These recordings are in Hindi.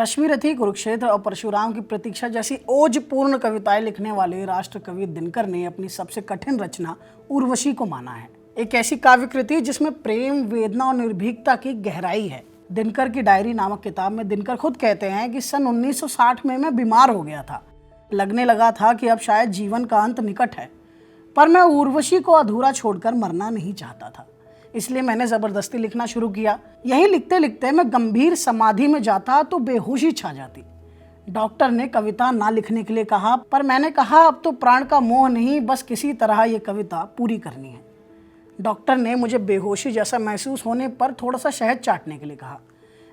रश्मि रथी, कुरुक्षेत्र और परशुराम की प्रतीक्षा जैसी ओजपूर्ण कविताएं लिखने वाले राष्ट्र कवि दिनकर ने अपनी सबसे कठिन रचना उर्वशी को माना है। एक ऐसी काव्य कृति जिसमें प्रेम, वेदना और निर्भीकता की गहराई है। दिनकर की डायरी नामक किताब में दिनकर खुद कहते हैं कि सन 1960 में मैं बीमार हो गया था। लगने लगा था कि अब शायद जीवन का अंत निकट है, पर मैं उर्वशी को अधूरा छोड़कर मरना नहीं चाहता था। इसलिए मैंने ज़बरदस्ती लिखना शुरू किया। यही लिखते लिखते मैं गंभीर समाधि में जाता तो बेहोशी छा जाती। डॉक्टर ने कविता ना लिखने के लिए कहा, पर मैंने कहा अब तो प्राण का मोह नहीं, बस किसी तरह ये कविता पूरी करनी है। डॉक्टर ने मुझे बेहोशी जैसा महसूस होने पर थोड़ा सा शहद चाटने के लिए कहा।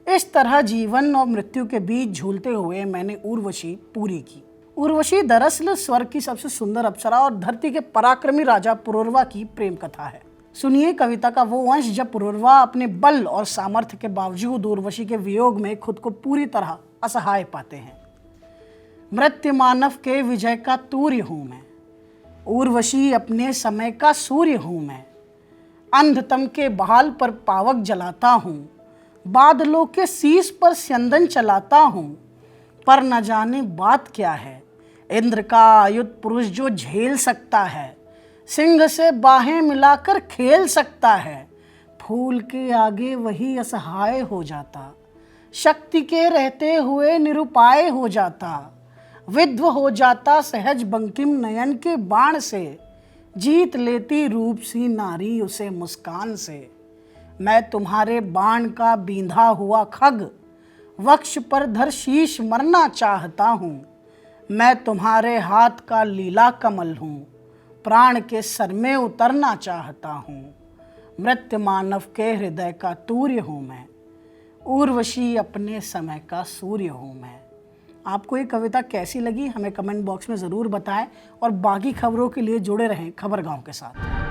इस तरह जीवन और मृत्यु के बीच झूलते हुए मैंने उर्वशी पूरी की। उर्वशी दरअसल स्वर्ग की सबसे सुंदर अप्सरा और धरती के पराक्रमी राजा पुरुरवा की प्रेम कथा है। सुनिए कविता का वो अंश जब पुरुरवा अपने बल और सामर्थ्य के बावजूद उर्वशी के वियोग में खुद को पूरी तरह असहाय पाते हैं। मृत्यु मानव के विजय का तूर्य हूँ मैं, उर्वशी अपने समय का सूर्य हूँ मैं। अंधतम के बहाल पर पावक जलाता हूँ, बादलों के शीश पर स्यंदन चलाता हूँ। पर न जाने बात क्या है, इंद्र का आयुध पुरुष जो झेल सकता है, सिंह से बाहें मिलाकर खेल सकता है। फूल के आगे वही असहाय हो जाता, शक्ति के रहते हुए निरुपाय हो जाता। विध्व हो जाता सहज बंकिम नयन के बाण से, जीत लेती रूप सी नारी उसे मुस्कान से। मैं तुम्हारे बाण का बींधा हुआ खग, वक्ष पर धर शीश मरना चाहता हूँ। मैं तुम्हारे हाथ का लीला कमल हूँ, प्राण के सर में उतरना चाहता हूँ। मृत्यु मानव के हृदय का तूर्य हूँ मैं, उर्वशी अपने समय का सूर्य हूँ मैं। आपको ये कविता कैसी लगी हमें कमेंट बॉक्स में ज़रूर बताएं और बाकी खबरों के लिए जुड़े रहें खबर गांव के साथ।